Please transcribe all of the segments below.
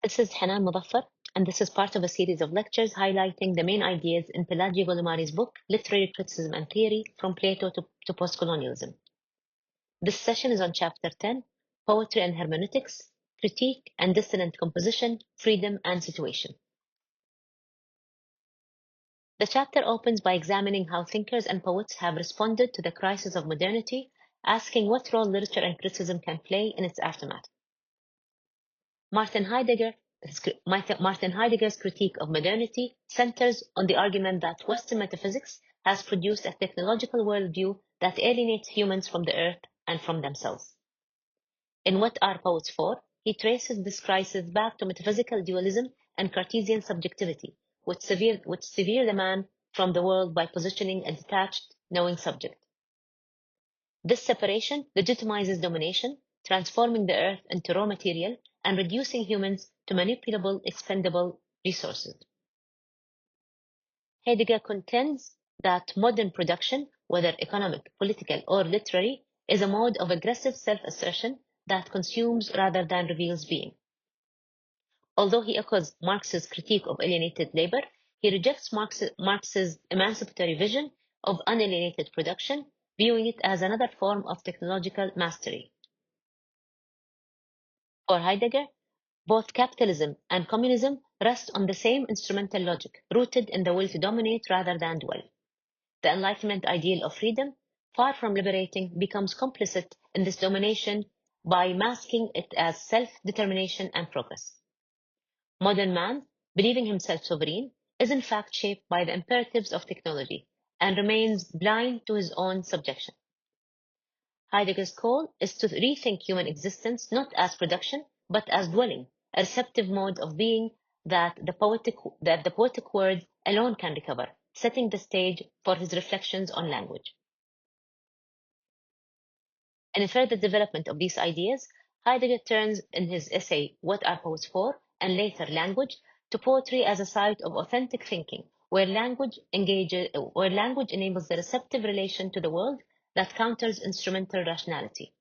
This is Hanan Mudaffar, and this is part of a series of lectures highlighting the main ideas in Belagia Goulimari's book, Literary Criticism and Theory, From Plato to Postcolonialism. This session is on Chapter 10, Poetry and Hermeneutics, Critique and Dissonant Composition, Freedom and Situation. The chapter opens by examining how thinkers and poets have responded to the crisis of modernity, asking what role literature and criticism can play in its aftermath. Martin Heidegger's critique of modernity centers on the argument that Western metaphysics has produced a technological worldview that alienates humans from the earth and from themselves. In What Are Poets For?, he traces this crisis back to metaphysical dualism and Cartesian subjectivity, which sever the man from the world by positioning a detached, knowing subject. This separation legitimizes domination, transforming the earth into raw material and reducing humans to manipulable, expendable resources. Heidegger contends that modern production, whether economic, political, or literary, is a mode of aggressive self-assertion that consumes rather than reveals being. Although he echoes Marx's critique of alienated labor, he rejects Marx's emancipatory vision of unalienated production, viewing it as another form of technological mastery. For Heidegger, both capitalism and communism rest on the same instrumental logic, rooted in the will to dominate rather than dwell. The Enlightenment ideal of freedom, far from liberating, becomes complicit in this domination by masking it as self-determination and progress. Modern man, believing himself sovereign, is in fact shaped by the imperatives of technology and remains blind to his own subjection. Heidegger's call is to rethink human existence not as production, but as dwelling, a receptive mode of being that the poetic word alone can recover, setting the stage for his reflections on language. In a further development of these ideas, Heidegger turns in his essay What Are Poets For? And later Language to poetry as a site of authentic thinking, where language enables the receptive relation to the world that counters instrumental rationality.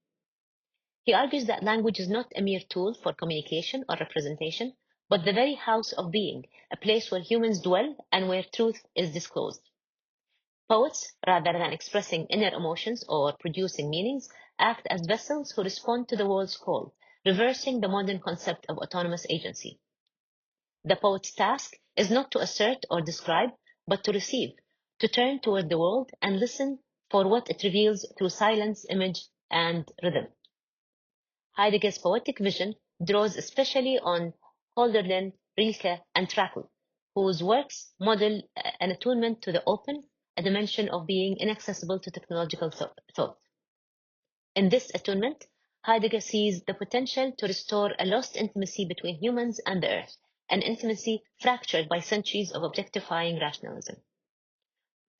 He argues that language is not a mere tool for communication or representation, but the very house of being, a place where humans dwell and where truth is disclosed. Poets, rather than expressing inner emotions or producing meanings, act as vessels who respond to the world's call, reversing the modern concept of autonomous agency. The poet's task is not to assert or describe, but to receive, to turn toward the world and listen for what it reveals through silence, image, and rhythm. Heidegger's poetic vision draws especially on Hölderlin, Rilke, and Trakl, whose works model an attunement to the open, a dimension of being inaccessible to technological thought. In this attunement, Heidegger sees the potential to restore a lost intimacy between humans and the earth, an intimacy fractured by centuries of objectifying rationalism.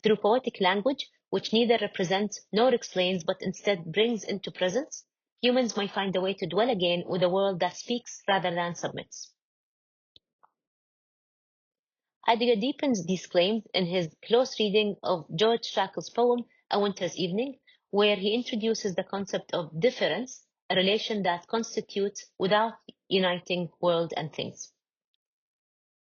Through poetic language, which neither represents nor explains but instead brings into presence, humans might find a way to dwell again with a world that speaks rather than submits. Heidegger deepens these claims in his close reading of George Trakl's poem, A Winter's Evening, where he introduces the concept of difference, a relation that constitutes without uniting world and things.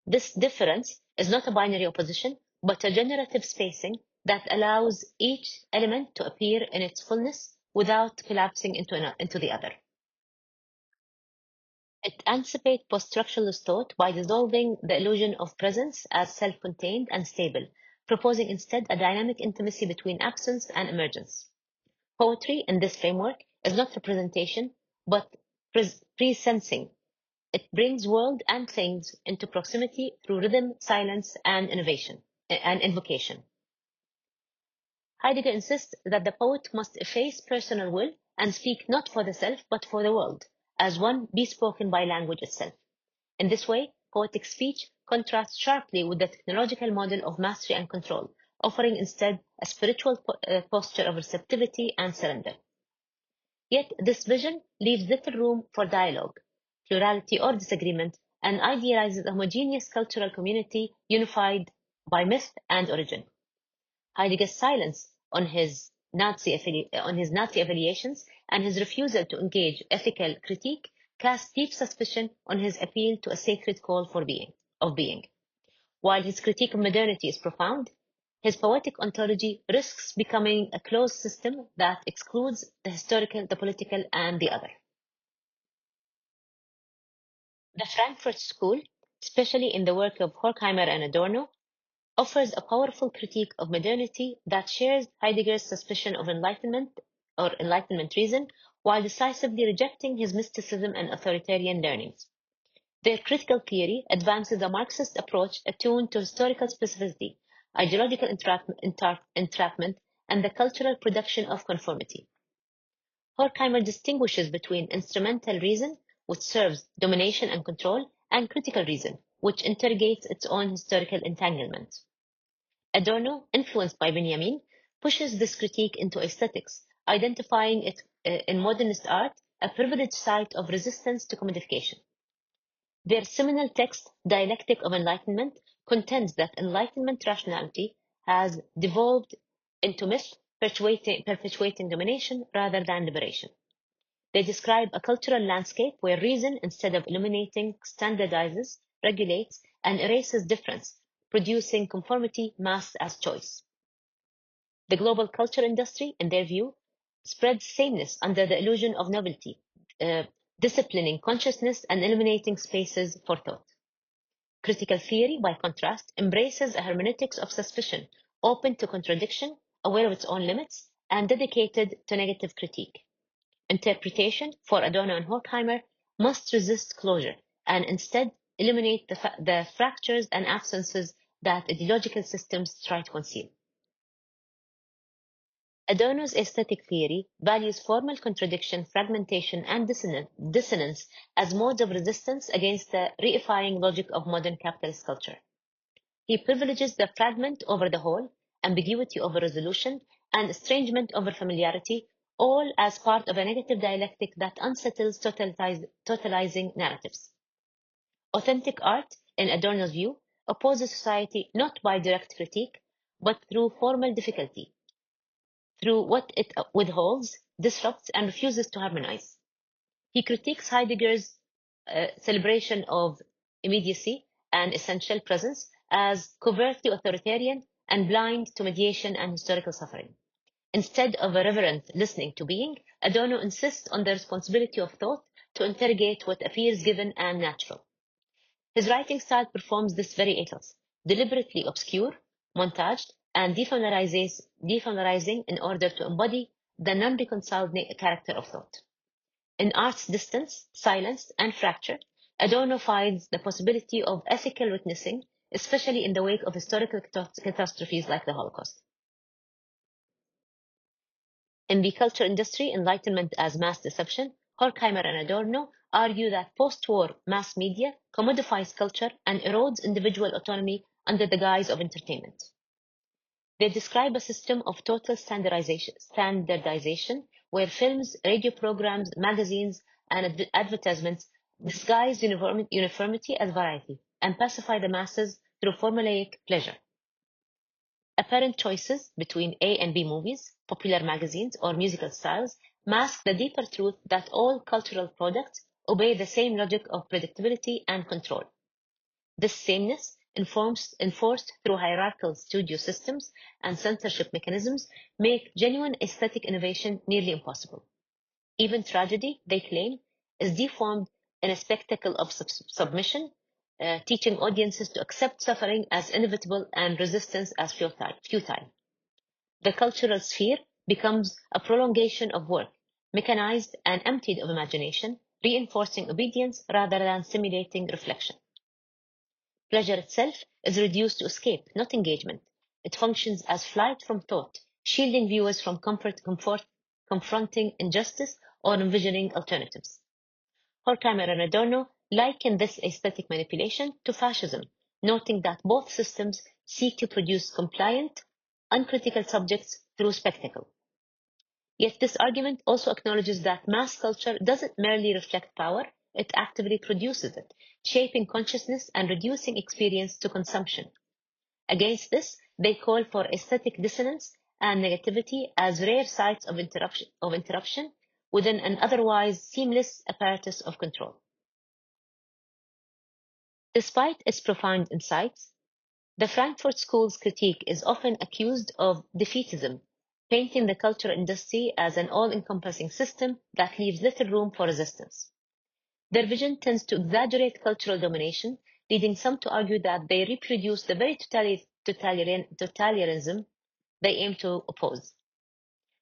This difference is not a binary opposition, but a generative spacing that allows each element to appear in its fullness without collapsing into the other. It anticipates post-structuralist thought by dissolving the illusion of presence as self-contained and stable, proposing instead a dynamic intimacy between absence and emergence. Poetry, in this framework, is not representation, but presensing. It brings world and things into proximity through rhythm, silence, and invocation. Heidegger insists that the poet must efface personal will and speak not for the self, but for the world, as one bespoken by language itself. In this way, poetic speech contrasts sharply with the technological model of mastery and control, offering instead a spiritual posture of receptivity and surrender. Yet this vision leaves little room for dialogue, plurality, or disagreement, and idealizes a homogeneous cultural community unified by myth and origin. Heidegger's silence on his Nazi affiliations and his refusal to engage ethical critique cast deep suspicion on his appeal to a sacred call for being. While his critique of modernity is profound, his poetic ontology risks becoming a closed system that excludes the historical, the political, and the other. The Frankfurt School, especially in the work of Horkheimer and Adorno, offers a powerful critique of modernity that shares Heidegger's suspicion of Enlightenment or Enlightenment reason, while decisively rejecting his mysticism and authoritarian learnings. Their critical theory advances a Marxist approach attuned to historical specificity, ideological entrapment, and the cultural production of conformity. Horkheimer distinguishes between instrumental reason, which serves domination and control, and critical reason, which interrogates its own historical entanglement. Adorno, influenced by Benjamin, pushes this critique into aesthetics, identifying it in modernist art a privileged site of resistance to commodification. Their seminal text, Dialectic of Enlightenment, contends that Enlightenment rationality has devolved into myth, perpetuating domination rather than liberation. They describe a cultural landscape where reason, instead of illuminating, standardizes, regulates, and erases difference, producing conformity masked as choice. The global culture industry, in their view, spreads sameness under the illusion of novelty, disciplining consciousness and eliminating spaces for thought. Critical theory, by contrast, embraces a hermeneutics of suspicion, open to contradiction, aware of its own limits, and dedicated to negative critique. Interpretation, for Adorno and Horkheimer, must resist closure and instead eliminate the fractures and absences that ideological systems try to conceal. Adorno's aesthetic theory values formal contradiction, fragmentation, and dissonance as modes of resistance against the reifying logic of modern capitalist culture. He privileges the fragment over the whole, ambiguity over resolution, and estrangement over familiarity, all as part of a negative dialectic that unsettles totalizing narratives. Authentic art, in Adorno's view, opposes society not by direct critique, but through formal difficulty, through what it withholds, disrupts, and refuses to harmonize. He critiques Heidegger's celebration of immediacy and essential presence as covertly authoritarian and blind to mediation and historical suffering. Instead of a reverent listening to being, Adorno insists on the responsibility of thought to interrogate what appears given and natural. His writing style performs this very ethos, deliberately obscure, montaged, and defamiliarizing in order to embody the non-reconciled character of thought. In art's distance, silence, and fracture, Adorno finds the possibility of ethical witnessing, especially in the wake of historical catastrophes like the Holocaust. In the culture industry, Enlightenment as mass deception, Horkheimer and Adorno argue that post-war mass media commodifies culture and erodes individual autonomy under the guise of entertainment. They describe a system of total standardization where films, radio programs, magazines, and advertisements disguise uniformity as variety and pacify the masses through formulaic pleasure. Apparent choices between A and B movies, popular magazines, or musical styles mask the deeper truth that all cultural products obey the same logic of predictability and control. This sameness, enforced through hierarchical studio systems and censorship mechanisms, make genuine aesthetic innovation nearly impossible. Even tragedy, they claim, is deformed in a spectacle of submission, teaching audiences to accept suffering as inevitable and resistance as futile. The cultural sphere becomes a prolongation of work, mechanized and emptied of imagination, reinforcing obedience rather than stimulating reflection. Pleasure itself is reduced to escape, not engagement. It functions as flight from thought, shielding viewers from confronting injustice or envisioning alternatives. Horkheimer and Adorno liken this aesthetic manipulation to fascism, noting that both systems seek to produce compliant, uncritical subjects through spectacle. Yet this argument also acknowledges that mass culture doesn't merely reflect power, it actively produces it, shaping consciousness and reducing experience to consumption. Against this, they call for aesthetic dissonance and negativity as rare sites of interruption, within an otherwise seamless apparatus of control. Despite its profound insights, the Frankfurt School's critique is often accused of defeatism, painting the cultural industry as an all-encompassing system that leaves little room for resistance. Their vision tends to exaggerate cultural domination, leading some to argue that they reproduce the very totalitarianism they aim to oppose.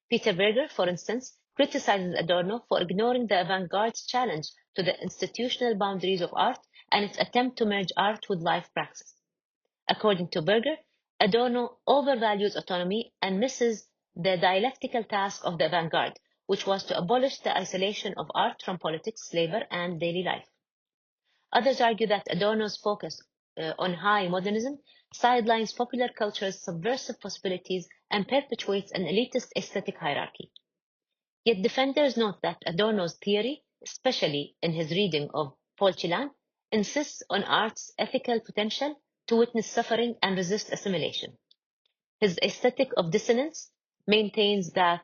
Peter Berger, for instance, criticizes Adorno for ignoring the avant-garde's challenge to the institutional boundaries of art and its attempt to merge art with life praxis. According to Berger, Adorno overvalues autonomy and misses the dialectical task of the avant-garde, which was to abolish the isolation of art from politics, labor, and daily life. Others argue that Adorno's focus on high modernism sidelines popular culture's subversive possibilities and perpetuates an elitist aesthetic hierarchy. Yet defenders note that Adorno's theory, especially in his reading of Paul Celan, insists on art's ethical potential to witness suffering and resist assimilation. His aesthetic of dissonance maintains that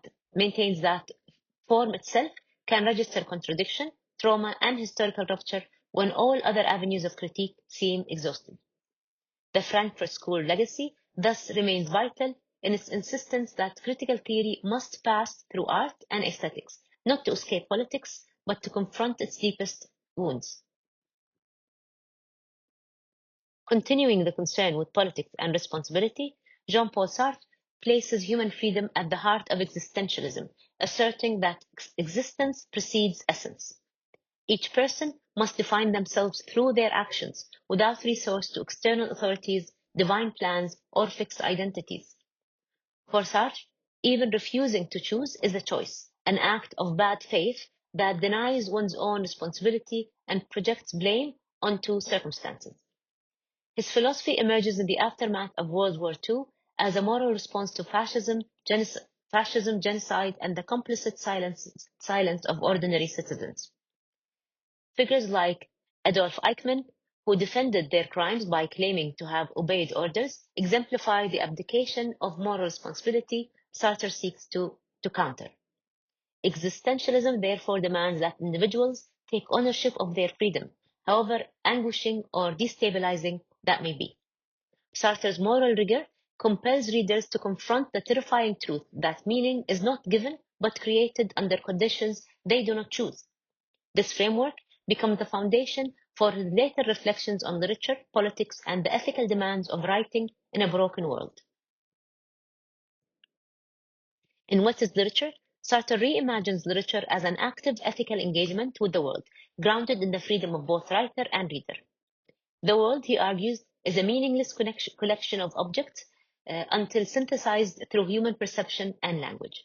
form itself can register contradiction, trauma, and historical rupture when all other avenues of critique seem exhausted. The Frankfurt School legacy thus remains vital in its insistence that critical theory must pass through art and aesthetics, not to escape politics, but to confront its deepest wounds. Continuing the concern with politics and responsibility, Jean-Paul Sartre places human freedom at the heart of existentialism, asserting that existence precedes essence. Each person must define themselves through their actions, without resource to external authorities, divine plans, or fixed identities. For Sartre, even refusing to choose is a choice, an act of bad faith that denies one's own responsibility and projects blame onto circumstances. His philosophy emerges in the aftermath of World War II as a moral response to fascism, genocide, and the complicit silence of ordinary citizens. Figures like Adolf Eichmann, who defended their crimes by claiming to have obeyed orders, exemplify the abdication of moral responsibility Sartre seeks to counter. Existentialism therefore demands that individuals take ownership of their freedom, however anguishing or destabilizing that may be. Sartre's moral rigor compels readers to confront the terrifying truth that meaning is not given but created under conditions they do not choose. This framework becomes the foundation for his later reflections on literature, politics, and the ethical demands of writing in a broken world. In What is Literature?, Sartre reimagines literature as an active ethical engagement with the world, grounded in the freedom of both writer and reader. The world, he argues, is a meaningless collection of objects until synthesized through human perception and language.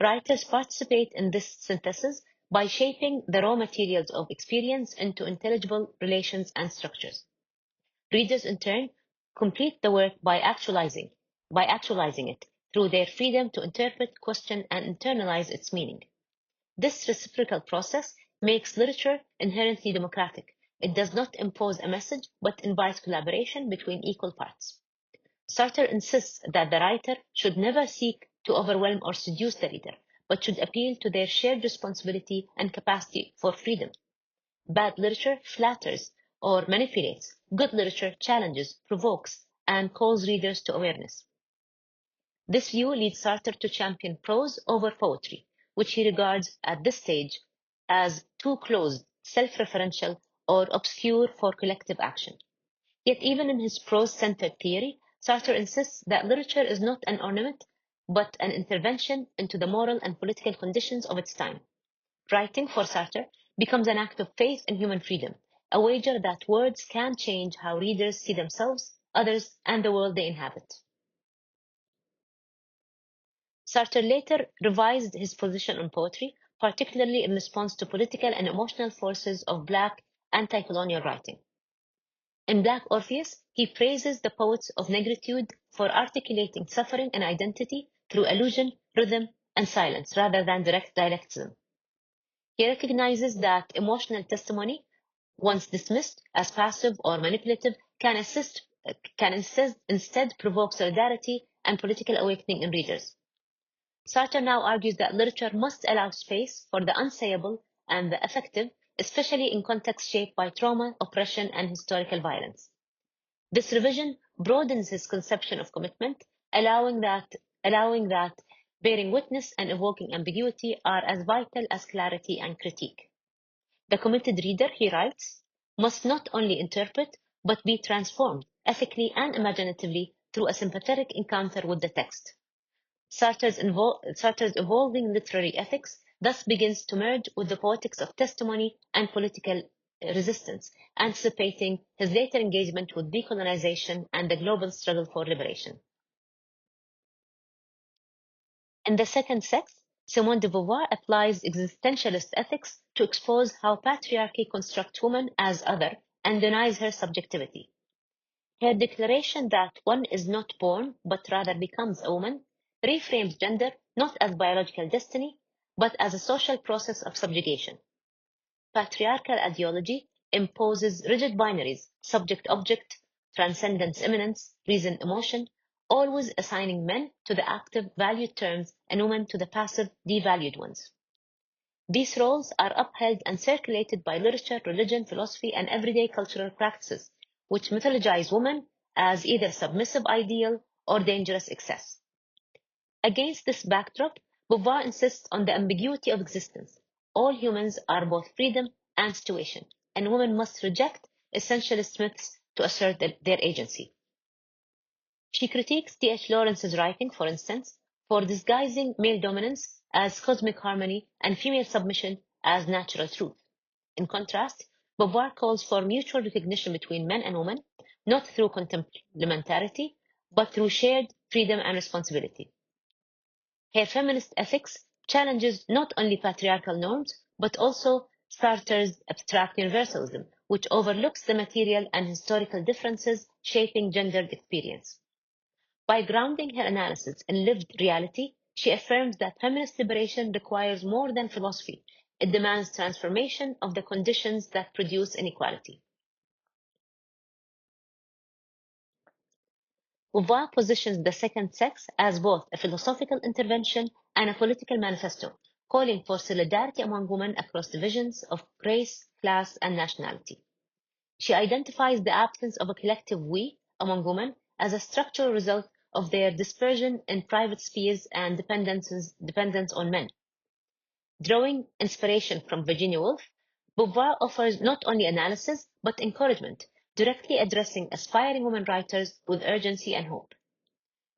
Writers participate in this synthesis by shaping the raw materials of experience into intelligible relations and structures. Readers, in turn, complete the work by actualizing it through their freedom to interpret, question, and internalize its meaning. This reciprocal process makes literature inherently democratic. It does not impose a message, but invites collaboration between equal parts. Sartre insists that the writer should never seek to overwhelm or seduce the reader, but should appeal to their shared responsibility and capacity for freedom. Bad literature flatters or manipulates. Good literature challenges, provokes, and calls readers to awareness. This view leads Sartre to champion prose over poetry, which he regards at this stage as too closed, self-referential, or obscure for collective action. Yet even in his prose-centered theory, Sartre insists that literature is not an ornament, but an intervention into the moral and political conditions of its time. Writing, for Sartre, becomes an act of faith in human freedom, a wager that words can change how readers see themselves, others, and the world they inhabit. Sartre later revised his position on poetry, particularly in response to political and emotional forces of Black anti-colonial writing. In Black Orpheus, he praises the poets of négritude for articulating suffering and identity through allusion, rhythm, and silence rather than direct dialectism. He recognizes that emotional testimony, once dismissed as passive or manipulative, can instead provoke solidarity and political awakening in readers. Sartre now argues that literature must allow space for the unsayable and the affective, especially in contexts shaped by trauma, oppression, and historical violence. This revision broadens his conception of commitment, allowing that bearing witness and evoking ambiguity are as vital as clarity and critique. The committed reader, he writes, must not only interpret, but be transformed ethically and imaginatively through a sympathetic encounter with the text. Sartre's evolving literary ethics thus begins to merge with the poetics of testimony and political resistance, anticipating his later engagement with decolonization and the global struggle for liberation. In The Second Sex, Simone de Beauvoir applies existentialist ethics to expose how patriarchy constructs woman as other and denies her subjectivity. Her declaration that one is not born but rather becomes a woman reframes gender not as biological destiny but as a social process of subjugation. Patriarchal ideology imposes rigid binaries, subject-object, transcendence-immanence, reason-emotion, always assigning men to the active, valued terms and women to the passive, devalued ones. These roles are upheld and circulated by literature, religion, philosophy, and everyday cultural practices, which mythologize woman as either submissive ideal or dangerous excess. Against this backdrop, Beauvoir insists on the ambiguity of existence. All humans are both freedom and situation, and women must reject essentialist myths to assert their agency. She critiques T.H. Lawrence's writing, for instance, for disguising male dominance as cosmic harmony and female submission as natural truth. In contrast, Beauvoir calls for mutual recognition between men and women, not through complementarity, but through shared freedom and responsibility. Her feminist ethics challenges not only patriarchal norms, but also Sartre's abstract universalism, which overlooks the material and historical differences shaping gendered experience. By grounding her analysis in lived reality, she affirms that feminist liberation requires more than philosophy. It demands transformation of the conditions that produce inequality. Beauvoir positions The Second Sex as both a philosophical intervention and a political manifesto, calling for solidarity among women across divisions of race, class, and nationality. She identifies the absence of a collective we among women as a structural result of their dispersion in private spheres and dependence on men. Drawing inspiration from Virginia Woolf, Beauvoir offers not only analysis but encouragement, directly addressing aspiring women writers with urgency and hope.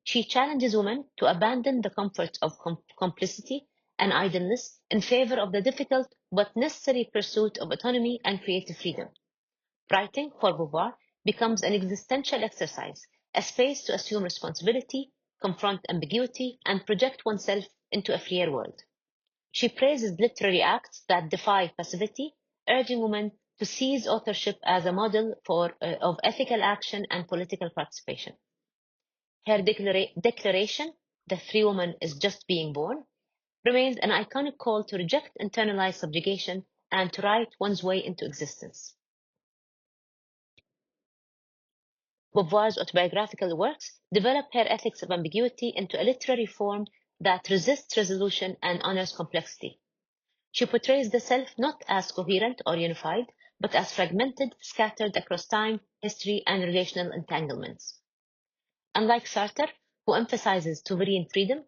She challenges women to abandon the comforts of complicity and idleness in favor of the difficult but necessary pursuit of autonomy and creative freedom. Writing for Beauvoir becomes an existential exercise, a space to assume responsibility, confront ambiguity, and project oneself into a freer world. She praises literary acts that defy passivity, urging women to seize authorship as a model of ethical action and political participation. Her declaration, "The free woman is just being born," remains an iconic call to reject internalized subjugation and to write one's way into existence. Beauvoir's autobiographical works develop her ethics of ambiguity into a literary form that resists resolution and honors complexity. She portrays the self not as coherent or unified, but as fragmented, scattered across time, history, and relational entanglements. Unlike Sartre, who emphasizes sovereign freedom,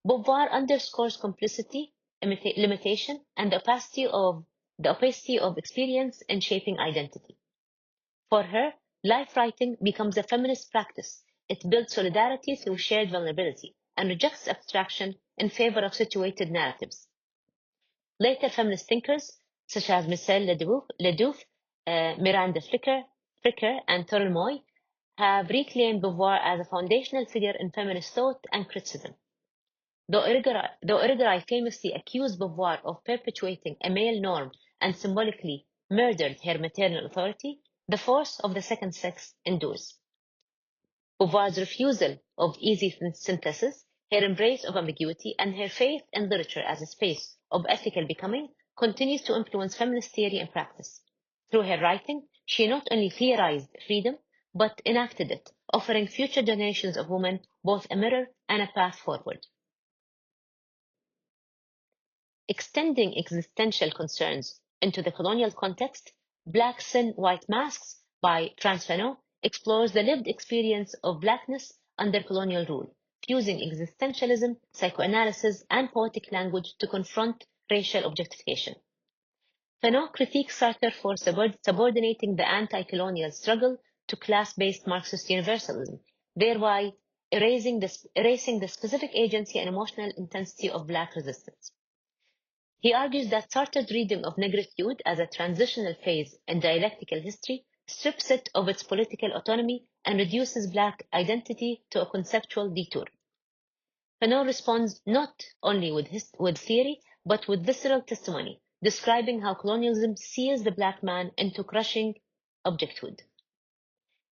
Beauvoir underscores complicity, limitation, and the opacity of experience in shaping identity. For her, life writing becomes a feminist practice. It builds solidarity through shared vulnerability and rejects abstraction in favor of situated narratives. Later feminist thinkers, such as Michel Ledoux, Miranda Fricker, and Toril Moy, have reclaimed Beauvoir as a foundational figure in feminist thought and criticism. Though Irigaray famously accused Beauvoir of perpetuating a male norm and symbolically murdered her maternal authority, the force of The Second Sex endures. Beauvoir's refusal of easy synthesis, her embrace of ambiguity, and her faith in literature as a space of ethical becoming continues to influence feminist theory and practice. Through her writing, she not only theorized freedom, but enacted it, offering future generations of women both a mirror and a path forward. Extending existential concerns into the colonial context, Black Sin, White Masks by Frantz Fanon explores the lived experience of Blackness under colonial rule, fusing existentialism, psychoanalysis, and poetic language to confront racial objectification. Fanon critiques Sartre for subordinating the anti-colonial struggle to class-based Marxist universalism, thereby erasing the specific agency and emotional intensity of Black resistance. He argues that Sartre's reading of négritude as a transitional phase in dialectical history strips it of its political autonomy and reduces Black identity to a conceptual detour. Fanon responds not only with theory, but with visceral testimony, describing how colonialism seals the Black man into crushing objecthood.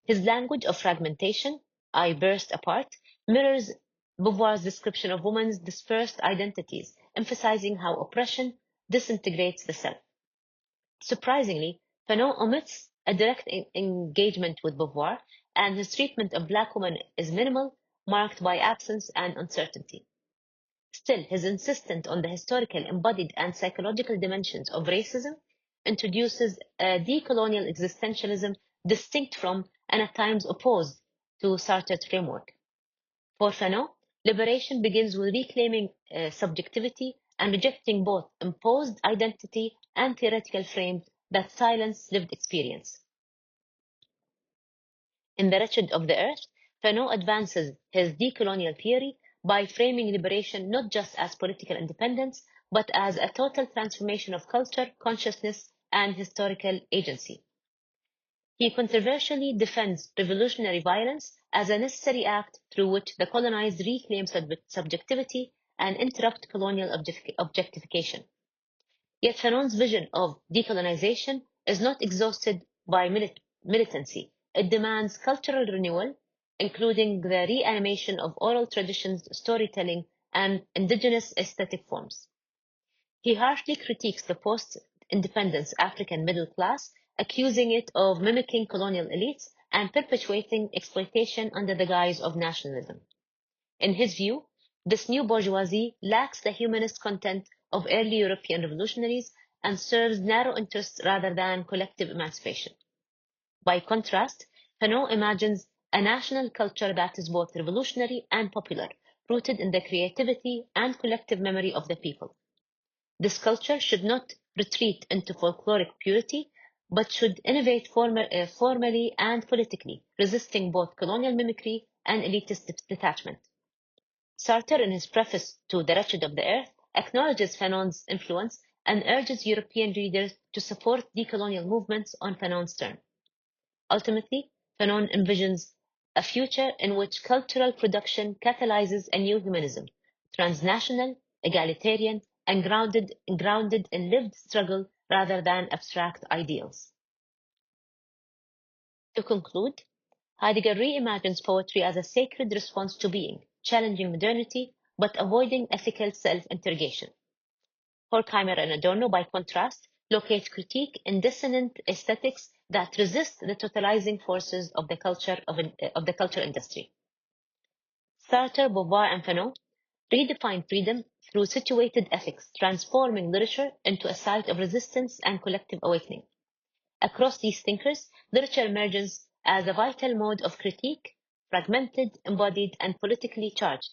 His language of fragmentation, I burst apart, mirrors Beauvoir's description of women's dispersed identities, emphasizing how oppression disintegrates the self. Surprisingly, Fanon omits a direct engagement with Beauvoir, and his treatment of Black women is minimal, marked by absence and uncertainty. Still, his insistence on the historical, embodied, and psychological dimensions of racism introduces a decolonial existentialism distinct from and at times opposed to Sartre's framework. For Fanon, liberation begins with reclaiming subjectivity and rejecting both imposed identity and theoretical frames that silence lived experience. In The Wretched of the Earth, Fanon advances his decolonial theory by framing liberation not just as political independence, but as a total transformation of culture, consciousness, and historical agency. He controversially defends revolutionary violence as a necessary act through which the colonized reclaim subjectivity and interrupt colonial objectification. Yet Fanon's vision of decolonization is not exhausted by militancy. It demands cultural renewal, including the reanimation of oral traditions, storytelling, and indigenous aesthetic forms. He harshly critiques the post-independence African middle class, accusing it of mimicking colonial elites and perpetuating exploitation under the guise of nationalism. In his view, this new bourgeoisie lacks the humanist content of early European revolutionaries and serves narrow interests rather than collective emancipation. By contrast, Fanon imagines a national culture that is both revolutionary and popular, rooted in the creativity and collective memory of the people. This culture should not retreat into folkloric purity, but should innovate formally and politically, resisting both colonial mimicry and elitist detachment. Sartre, in his preface to The Wretched of the Earth, acknowledges Fanon's influence and urges European readers to support decolonial movements on Fanon's terms. Ultimately, Fanon envisions a future in which cultural production catalyzes a new humanism, transnational, egalitarian, and grounded in lived struggle rather than abstract ideals. To conclude, Heidegger reimagines poetry as a sacred response to being, challenging modernity, but avoiding ethical self-interrogation. Horkheimer and Adorno, by contrast, locate critique in dissonant aesthetics that resist the totalizing forces of the culture industry. Sartre, Beauvoir, and Fanon redefine freedom through situated ethics, transforming literature into a site of resistance and collective awakening. Across these thinkers, literature emerges as a vital mode of critique, fragmented, embodied, and politically charged.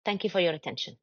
Thank you for your attention.